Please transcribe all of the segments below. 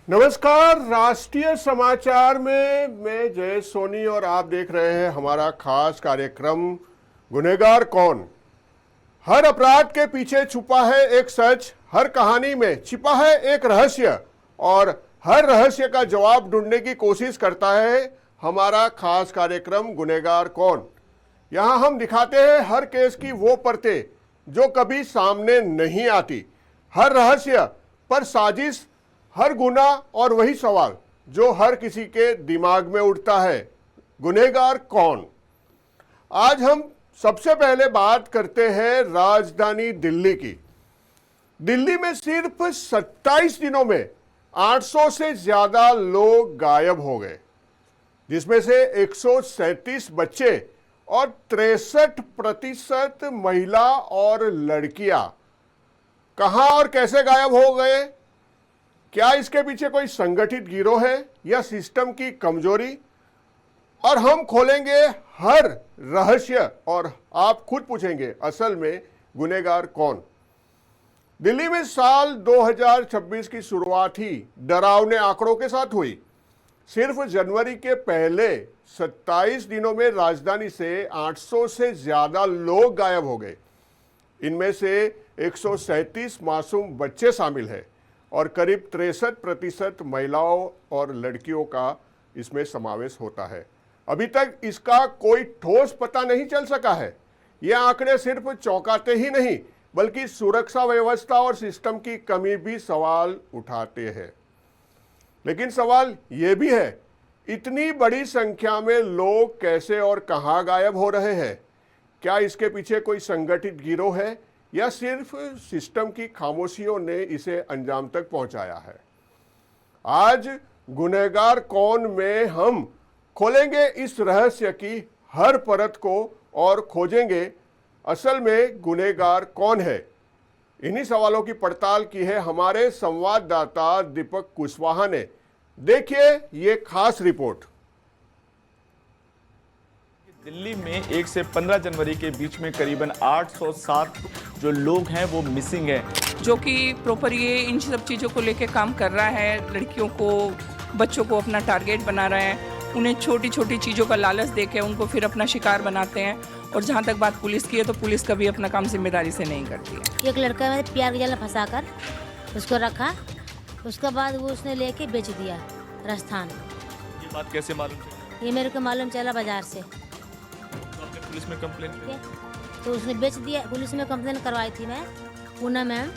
नमस्कार। राष्ट्रीय समाचार में मैं जय सोनी और आप देख रहे हैं हमारा खास कार्यक्रम गुनहगार कौन। हर अपराध के पीछे छुपा है एक सच, हर कहानी में छिपा है एक रहस्य और हर रहस्य का जवाब ढूंढने की कोशिश करता है हमारा खास कार्यक्रम गुनहगार कौन। यहां हम दिखाते हैं हर केस की वो परतें जो कभी सामने नहीं आती, हर रहस्य पर साजिश, हर गुनाह और वही सवाल जो हर किसी के दिमाग में उठता है, गुनहगार कौन। आज हम सबसे पहले बात करते हैं राजधानी दिल्ली की। दिल्ली में सिर्फ 27 दिनों में 800 से ज्यादा लोग गायब हो गए, जिसमें से 137 बच्चे और 63% महिला और लड़कियां। कहां और कैसे गायब हो गए? क्या इसके पीछे कोई संगठित गिरोह है या सिस्टम की कमजोरी? और हम खोलेंगे हर रहस्य और आप खुद पूछेंगे असल में गुनहगार कौन। दिल्ली में साल 2026 की शुरुआत ही डरावने आंकड़ों के साथ हुई। सिर्फ जनवरी के पहले 27 दिनों में राजधानी से 800 से ज्यादा लोग गायब हो गए। इनमें से 137 मासूम बच्चे शामिल हैं और करीब 63% महिलाओं और लड़कियों का इसमें समावेश होता है। अभी तक इसका कोई ठोस पता नहीं चल सका है। ये आंकड़े सिर्फ चौंकाते ही नहीं बल्कि सुरक्षा व्यवस्था और सिस्टम की कमी भी सवाल उठाते हैं। लेकिन सवाल ये भी है, इतनी बड़ी संख्या में लोग कैसे और कहां गायब हो रहे हैं? क्या इसके पीछे कोई संगठित गिरोह है या सिर्फ सिस्टम की खामोशियों ने इसे अंजाम तक पहुंचाया है? आज गुनहगार कौन में हम खोलेंगे इस रहस्य की हर परत को और खोजेंगे असल में गुनहगार कौन है। इन्हीं सवालों की पड़ताल की है हमारे संवाददाता दीपक कुशवाहा ने। देखिए ये खास रिपोर्ट। दिल्ली में 1 से 15 जनवरी के बीच में करीबन 807 जो लोग हैं वो मिसिंग हैं, जो कि प्रॉपर ये इन सब चीज़ों को लेके काम कर रहा है। लड़कियों को, बच्चों को अपना टारगेट बना रहे हैं, उन्हें छोटी छोटी चीज़ों का लालच देके उनको फिर अपना शिकार बनाते हैं। और जहाँ तक बात पुलिस की है तो पुलिस कभी अपना काम जिम्मेदारी से नहीं करती है। एक लड़का में प्यार के जाल में फंसा कर उसको रखा, उसके बाद वो उसने लेके बेच दिया राजस्थान। ये बात कैसे मालूम चली? ये मेरे को मालूम चला बाजार से। तो आपने पुलिस में कंप्लेन की? तो उसने बेच दिया। पुलिस में कंप्लेन करवाई थी मैं पूना में।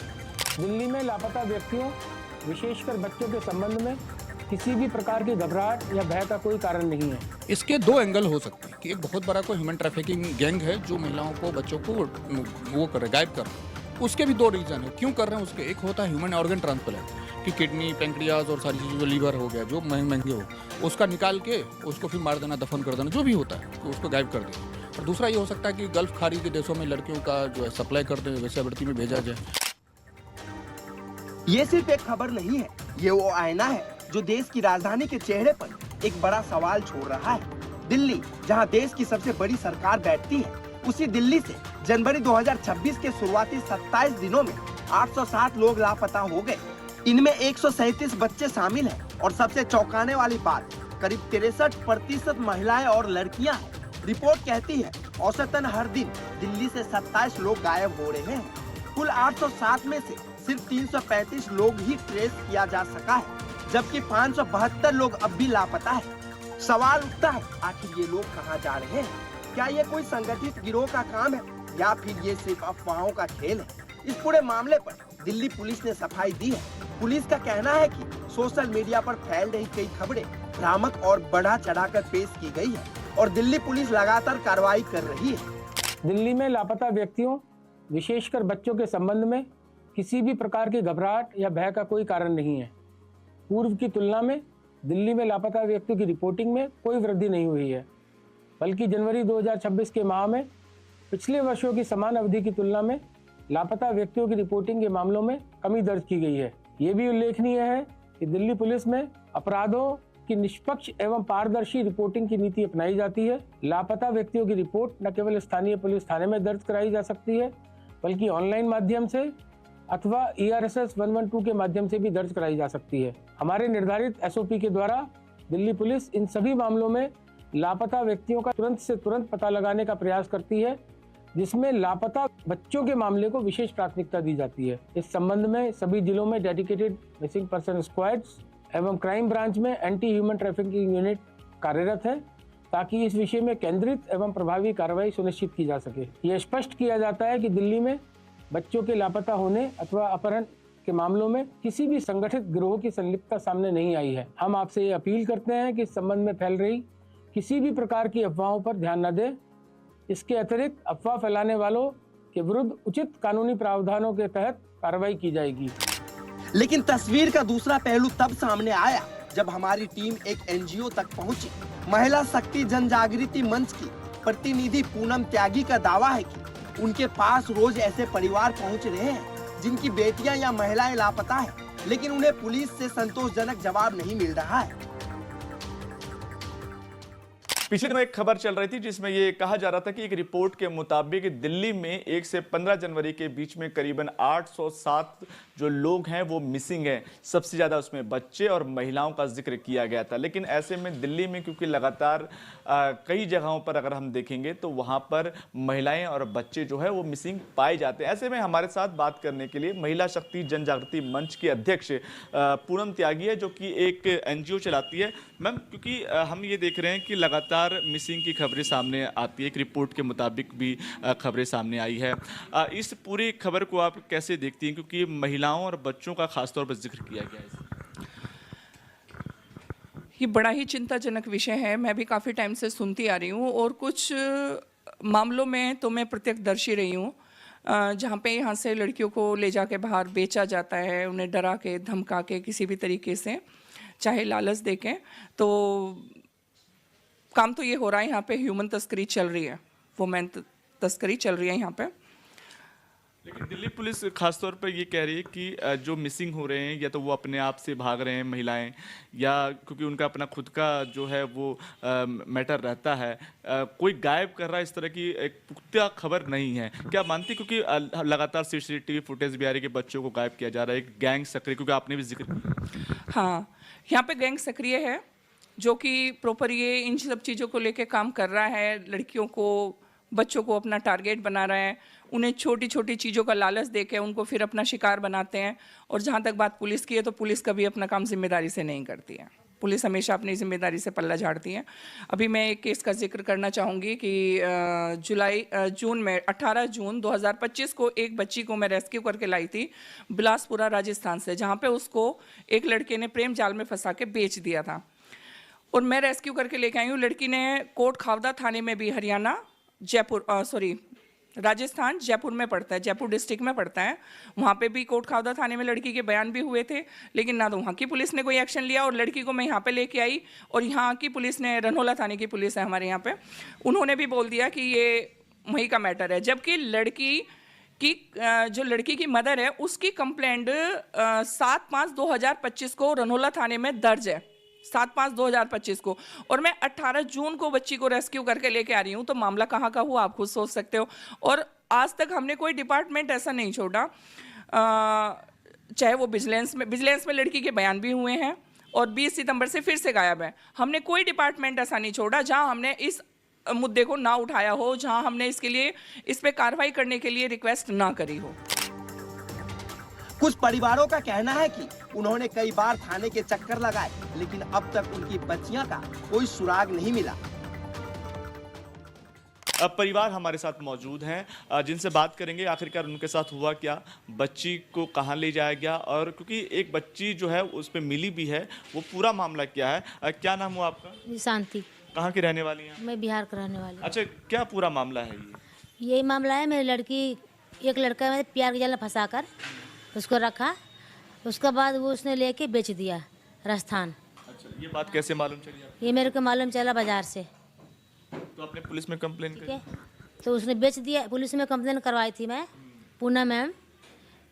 दिल्ली में लापता व्यक्तियों विशेषकर बच्चों के संबंध में किसी भी प्रकार की घबराहट या भय का कोई कारण नहीं है। इसके दो एंगल हो सकते हैं कि एक बहुत बड़ा कोई ह्यूमन ट्रैफिकिंग गैंग है जो महिलाओं को, बच्चों को वो कर रहे, गायब कर रहे हैं। उसके भी दो रीज़न है क्यों कर रहे हैं उसके। एक होता है ह्यूमन ऑर्गन ट्रांसप्लांट कि किडनी, पेंक्रियाज और सारी चीज़ें, लीवर हो गया जो महंगे हो, उसका निकाल के उसको फिर मार देना, दफन कर देना, जो भी होता है तो उसको गायब कर देना। और दूसरा ये हो सकता है कि गल्फ खाड़ी के देशों में लड़कियों का जो है सप्लाई करते हुए वेश्यावृत्ति में भेजा जाए। ये सिर्फ एक खबर नहीं है, ये वो आईना है जो देश की राजधानी के चेहरे पर एक बड़ा सवाल छोड़ रहा है। दिल्ली, जहां देश की सबसे बड़ी सरकार बैठती है, उसी दिल्ली से जनवरी 2026 के शुरुआती 27 दिनों में 807 लोग लापता हो गए। इनमें 137 बच्चे शामिल हैं और सबसे चौंकाने वाली बात, करीब 63% महिलाएं और लड़कियां हैं। रिपोर्ट कहती है औसतन हर दिन दिल्ली से 27 लोग गायब हो रहे हैं। कुल 807 में से सिर्फ 335 लोग ही ट्रेस किया जा सका है, जबकि 572 लोग अब भी लापता है। सवाल उठता है, आखिर ये लोग कहां जा रहे हैं? क्या ये कोई संगठित गिरोह का काम है या फिर ये सिर्फ अफवाहों का खेल है? इस पूरे मामले पर दिल्ली पुलिस ने सफाई दी है। पुलिस का कहना है कि सोशल मीडिया पर फैल रही कई खबरें भ्रामक और बढ़ा चढ़ाकर पेश की गई है और दिल्ली पुलिस लगातार कार्रवाई कर रही है। दिल्ली में लापता व्यक्तियों विशेषकर बच्चों के संबंध में किसी भी प्रकार की घबराहट या भय का कोई कारण नहीं है। पूर्व की तुलना में दिल्ली में लापता व्यक्तियों की रिपोर्टिंग में कोई वृद्धि नहीं हुई है, बल्कि जनवरी 2026 के माह में पिछले वर्षों की समान अवधि की तुलना में लापता व्यक्तियों की रिपोर्टिंग के मामलों में कमी दर्ज की गई है। ये भी उल्लेखनीय है कि दिल्ली पुलिस में अपराधों की निष्पक्ष एवं पारदर्शी रिपोर्टिंग की नीति अपनाई जाती है। लापता व्यक्तियों की रिपोर्ट न केवल स्थानीय पुलिस थाने में दर्ज कराई जा सकती है, बल्कि ऑनलाइन माध्यम से अथवा ERSS 112 के माध्यम से भी दर्ज कराई जा सकती है। हमारे निर्धारित SOP के द्वारा दिल्ली पुलिस इन सभी मामलों में लापता व्यक्तियों का तुरंत से तुरंत पता लगाने का प्रयास करती है, जिसमें लापता बच्चों के मामले को विशेष प्राथमिकता दी जाती है। इस संबंध में सभी जिलों में डेडिकेटेड मिसिंग पर्सन स्क्वाड्स एवं क्राइम ब्रांच में एंटी ह्यूमन ट्रैफिकिंग यूनिट कार्यरत है, ताकि इस विषय में केंद्रित एवं प्रभावी कार्रवाई सुनिश्चित की जा सके। यह स्पष्ट किया जाता है कि दिल्ली में बच्चों के लापता होने अथवा अपहरण के मामलों में किसी भी संगठित गिरोह की संलिप्तता सामने नहीं आई है। हम आपसे ये अपील करते हैं कि इस संबंध में फैल रही किसी भी प्रकार की अफवाहों पर ध्यान न दें। इसके अतिरिक्त अफवाह फैलाने वालों के विरुद्ध उचित कानूनी प्रावधानों के तहत कार्रवाई की जाएगी। लेकिन तस्वीर का दूसरा पहलू तब सामने आया जब हमारी टीम एक NGO तक पहुंची। महिला शक्ति जन जागृति मंच की प्रतिनिधि पूनम त्यागी का दावा है कि उनके पास रोज ऐसे परिवार पहुंच रहे हैं जिनकी बेटियां या महिलाएं लापता हैं, लेकिन उन्हें पुलिस से संतोषजनक जवाब नहीं मिल रहा है। पिछले दिनों एक खबर चल रही थी जिसमें ये कहा जा रहा था कि एक रिपोर्ट के मुताबिक दिल्ली में 1 से 15 जनवरी के बीच में करीबन 807 जो लोग हैं वो मिसिंग हैं। सबसे ज़्यादा उसमें बच्चे और महिलाओं का जिक्र किया गया था। लेकिन ऐसे में दिल्ली में क्योंकि लगातार कई जगहों पर अगर हम देखेंगे तो वहाँ पर महिलाएं और बच्चे जो है वो मिसिंग पाए जाते हैं। ऐसे में हमारे साथ बात करने के लिए महिला शक्ति जन जागृति मंच की अध्यक्ष पूनम त्यागी है, जो कि एक NGO चलाती है। मैम, क्योंकि हम ये देख रहे हैं कि लगातार मिसिंग की खबरें सामने आती है, एक रिपोर्ट के मुताबिक भी खबरें सामने आई है। इस पूरी खबर को आप कैसे देखती हैं, क्योंकि महिलाओं और बच्चों का खासतौर पर जिक्र किया गया है? ये बड़ा ही चिंताजनक विषय है। मैं भी काफ़ी टाइम से सुनती आ रही हूँ और कुछ मामलों में तो मैं प्रत्यक्षदर्शी रही हूँ जहाँ पे यहाँ से लड़कियों को ले जाके बाहर बेचा जाता है, उन्हें डरा के धमका के किसी भी तरीके से, चाहे लालच दे के। तो काम तो ये हो रहा है, यहाँ पे ह्यूमन तस्करी चल रही है, वुमेन तस्करी चल रही है यहाँ पे। लेकिन दिल्ली पुलिस खासतौर पर ये कह रही है कि जो मिसिंग हो रहे हैं या तो वो अपने आप से भाग रहे हैं महिलाएं, या क्योंकि उनका अपना खुद का जो है वो मैटर रहता है, कोई गायब कर रहा है, इस तरह की एक पुख्ता खबर नहीं है। क्या मानती, क्योंकि लगातार CCTV फुटेज भी आ रही है कि बच्चों को गायब किया जा रहा है, एक गैंग सक्रिय, क्योंकि आपने भी जिक्र किया। हाँ, यहाँ पे गैंग सक्रिय है जो कि प्रॉपर ये इन सब चीज़ों को लेके काम कर रहा है। लड़कियों को, बच्चों को अपना टारगेट बना रहे हैं, उन्हें छोटी छोटी चीज़ों का लालच देके उनको फिर अपना शिकार बनाते हैं। और जहाँ तक बात पुलिस की है तो पुलिस कभी अपना काम जिम्मेदारी से नहीं करती है। पुलिस हमेशा अपनी जिम्मेदारी से पल्ला झाड़ती है। अभी मैं एक केस का जिक्र करना चाहूँगी कि जून में 18 जून 2025 को एक बच्ची को मैं रेस्क्यू करके लाई थी बिलासपुरा राजस्थान से, जहाँ पे उसको एक लड़के ने प्रेम जाल में फंसा के बेच दिया था और मैं रेस्क्यू करके लेके आई हूँ। लड़की ने कोट खावदा थाने में भी, हरियाणा राजस्थान जयपुर में पड़ता है, जयपुर डिस्ट्रिक्ट में पड़ता है, वहाँ पे भी कोट खावदा थाने में लड़की के बयान भी हुए थे, लेकिन ना तो वहाँ की पुलिस ने कोई एक्शन लिया। और लड़की को मैं यहाँ पे लेके आई और यहाँ की पुलिस ने, रनोला थाने की पुलिस है हमारे यहाँ पे, उन्होंने भी बोल दिया कि ये वहीं का मैटर है। जबकि लड़की की जो लड़की की मदर है उसकी कंप्लेंट 7/5/2025 को रनोला थाने में दर्ज है, 7/5/2025 को, और मैं 18 जून को बच्ची को रेस्क्यू करके लेके आ रही हूँ। तो मामला कहाँ का हुआ आप खुद सोच सकते हो। और आज तक हमने कोई डिपार्टमेंट ऐसा नहीं छोड़ा, चाहे वो विजिलेंस में लड़की के बयान भी हुए हैं और 20 सितंबर से फिर से गायब है। हमने कोई डिपार्टमेंट ऐसा नहीं छोड़ा जहाँ हमने इस मुद्दे को ना उठाया हो, जहाँ हमने इसके लिए, इस पे कार्रवाई करने के लिए रिक्वेस्ट ना करी हो। कुछ परिवारों का कहना है कि उन्होंने कई बार थाने के चक्कर लगाए, लेकिन अब तक उनकी बच्चियां का कोई सुराग नहीं मिला। अब परिवार हमारे साथ मौजूद हैं जिनसे बात करेंगे आखिरकार उनके साथ हुआ क्या, बच्ची को कहाँ ले जाया गया, और क्योंकि एक बच्ची जो है उस पर मिली भी है, वो पूरा मामला क्या है। क्या नाम हुआ आपका? शांति। कहाँ की रहने वाली हैं? मैं बिहार का रहने वाली हूँ। अच्छा, क्या पूरा मामला है ये? यही मामला है, मेरी लड़की, एक लड़का में प्यार के जाल में फंसा कर उसको रखा, उसके बाद वो उसने लेके बेच दिया राजस्थान। अच्छा, ये बात कैसे मालूम चली आपको? ये मेरे को मालूम चला बाजार से। तो आपने पुलिस में कंप्लेन की? तो उसने बेच दिया। पुलिस में कंप्लेन करवाई थी मैं, पूना मैम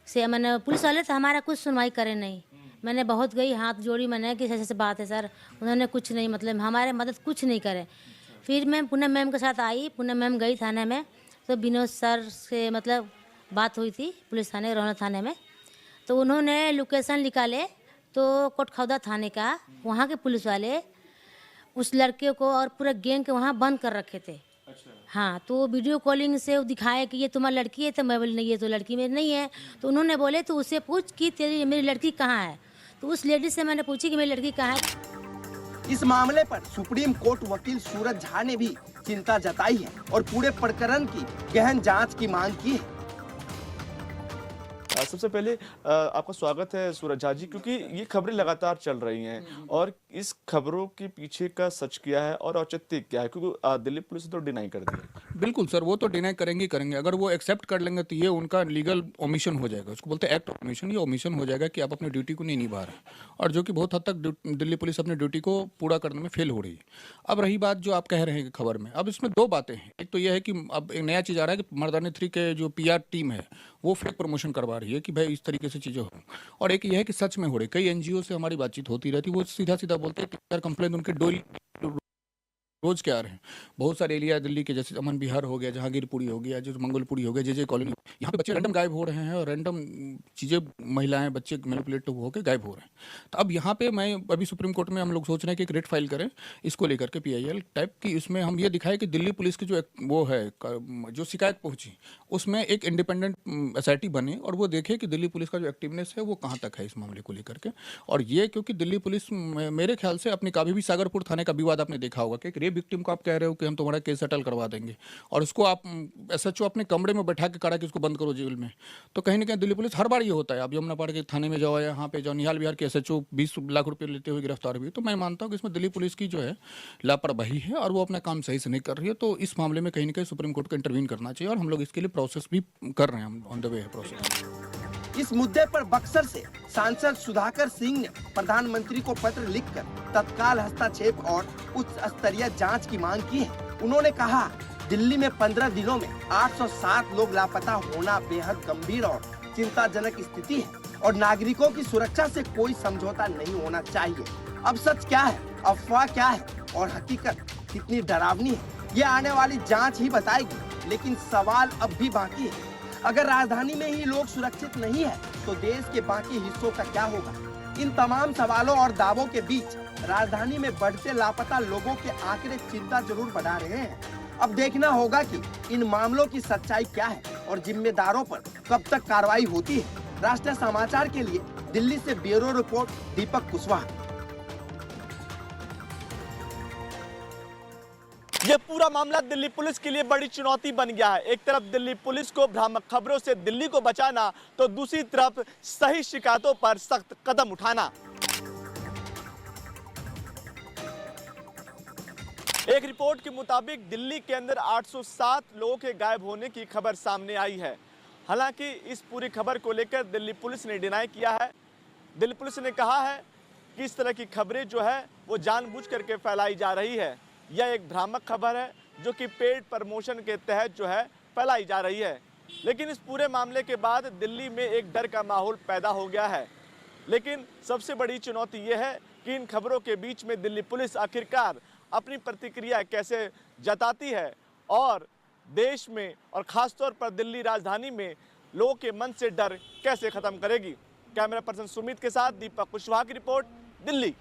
से। मैंने, पुलिस वाले तो हमारा कुछ सुनवाई करे नहीं। मैंने बहुत गई, हाथ जोड़ी मैंने कि ऐसे बात है सर, उन्होंने कुछ नहीं, मतलब हमारे मदद कुछ नहीं करे। फिर मैं पूनम मैम के साथ आई, पूनम मैम गई थाने में, तो विनोद सर से मतलब बात हुई थी पुलिस थाने, रनोला थाने में। तो उन्होंने लोकेशन निकाले तो कोटखौदा थाने का, वहाँ के पुलिस वाले उस लड़के को और पूरा गैंग के वहाँ बंद कर रखे थे। हाँ, तो वीडियो कॉलिंग से वो दिखाए कि ये तुम्हारी लड़की है, तो मैं बोली नहीं, ये तो लड़की मेरी नहीं है। तो उन्होंने बोले तो उससे पूछ कि तेरी मेरी लड़की कहाँ है। तो उस लेडी से मैंने पूछी कि मेरी लड़की कहाँ है। इस मामले पर सुप्रीम कोर्ट वकील सूरज झा ने भी चिंता जताई है और पूरे प्रकरण की गहन जांच की मांग की है। सबसे पहले आपका स्वागत है सूरज झा जी, क्योंकि ये खबरें लगातार चल रही हैं और इस खबरों के पीछे का सच क्या है और औचित्य क्या है, क्योंकि दिल्ली पुलिस ने तो डिनाई कर दिया। बिल्कुल सर, वो तो डिनाई करेंगे। अगर वो एक्सेप्ट कर लेंगे तो ये उनका लीगल ओमिशन हो जाएगा, उसको बोलते हैं एक्ट ओमिशन। ये ओमिशन हो जाएगा कि आप अपनी ड्यूटी को नहीं निभा रहे, और जो कि बहुत हद तक दिल्ली पुलिस अपनी ड्यूटी को पूरा करने में फेल हो रही है। अब रही बात जो आप कह रहे हैं खबर में, अब इसमें दो बातें हैं। एक तो ये है कि अब एक नया चीज़ आ रहा है कि मर्दानी 3 के जो PR टीम है वो फेक प्रमोशन करवा रही है कि भाई इस तरीके से चीज़ें हो, और एक ये है कि सच में हो रही। कई NGO से हमारी बातचीत होती रहती, वो सीधा बोलते हैं कि कंप्लेंट उनके रोज के आ रहे हैं। बहुत सारे एरिया दिल्ली के, जैसे अमन विहार हो गया, जहांगीरपुरी हो गया, जो मंगलपुरी हो गया, जे कॉलोनी, यहाँ पे बच्चे रैंडम गायब हो रहे हैं और रैंडम चीज़ें, महिलाएं, बच्चे मैनिपुलेट होकर गायब हो रहे हैं। तो अब यहाँ पे मैं अभी सुप्रीम कोर्ट में हम लोग सोच रहे हैं कि एक रेट फाइल करें इसको लेकर के, PIL टाइप की। इसमें हम ये दिखाएं कि दिल्ली पुलिस की जो वो है, जो शिकायत पहुंची, उसमें एक इंडिपेंडेंट SIT बने और वो देखे कि दिल्ली पुलिस का जो एक्टिवनेस है वो कहाँ तक है इस मामले को लेकर के। और ये क्योंकि दिल्ली पुलिस मेरे ख्याल से अपनी, कभी भी सागरपुर थाने का विवाद आपने देखा होगा कि रेप विक्टिम को आप कह रहे हो कि हम तुम्हारा केस सेटल करवा देंगे, और उसको आप SHO अपने कमरे में बैठा के करा कि उसको बंद करो जेल में। तो कहीं ना कहीं दिल्ली पुलिस हर बार ये होता है। आप यमुना पाड़ के थाने में जाओ, यहाँ पे जाओ, निहाल विहार के SHO 20 लाख रुपए लेते हुए गिरफ्तार हुई। तो मैं मानता हूँ कि इसमें दिल्ली पुलिस की जो है लापरवाही है और वो अपना काम सही से नहीं कर रही है। तो इस मामले में कहीं ना कहीं सुप्रीम कोर्ट को इंटरवीन करना चाहिए, और हम लोग इसके लिए प्रोसेस भी कर रहे हैं, ऑन द वे है प्रोसेस। इस मुद्दे पर बक्सर से सांसद सुधाकर सिंह ने प्रधानमंत्री को पत्र लिखकर तत्काल हस्तक्षेप और उच्च स्तरीय जांच की मांग की है। उन्होंने कहा, दिल्ली में 15 दिनों में 807 लोग लापता होना बेहद गंभीर और चिंताजनक स्थिति है और नागरिकों की सुरक्षा से कोई समझौता नहीं होना चाहिए। अब सच क्या है, अफवाह क्या है और हकीकत कितनी डरावनी है, ये आने वाली जांच ही बताएगी। लेकिन सवाल अब भी बाकी है। अगर राजधानी में ही लोग सुरक्षित नहीं है तो देश के बाकी हिस्सों का क्या होगा? इन तमाम सवालों और दावों के बीच राजधानी में बढ़ते लापता लोगों के आंकड़े चिंता जरूर बढ़ा रहे हैं। अब देखना होगा कि इन मामलों की सच्चाई क्या है और जिम्मेदारों पर कब तक कार्रवाई होती है। राष्ट्रीय समाचार के लिए दिल्ली से ब्यूरो रिपोर्ट, दीपक कुशवाहा। ये पूरा मामला दिल्ली पुलिस के लिए बड़ी चुनौती बन गया है। एक तरफ दिल्ली पुलिस को भ्रामक खबरों से दिल्ली को बचाना, तो दूसरी तरफ सही शिकायतों पर सख्त कदम उठाना। एक रिपोर्ट के मुताबिक दिल्ली के अंदर 807 लोगों के गायब होने की खबर सामने आई है। हालांकि इस पूरी खबर को लेकर दिल्ली पुलिस ने डिनाई किया है। दिल्ली पुलिस ने कहा है कि इस तरह की खबरें जो है वो जानबूझ करके फैलाई जा रही है। यह एक भ्रामक खबर है जो कि पेड प्रमोशन के तहत जो है फैलाई जा रही है। लेकिन इस पूरे मामले के बाद दिल्ली में एक डर का माहौल पैदा हो गया है। लेकिन सबसे बड़ी चुनौती यह है कि इन खबरों के बीच में दिल्ली पुलिस आखिरकार अपनी प्रतिक्रिया कैसे जताती है और देश में और खासतौर पर दिल्ली राजधानी में लोगों के मन से डर कैसे खत्म करेगी। कैमरा पर्सन सुमित के साथ दीपक कुशवाहा की रिपोर्ट, दिल्ली।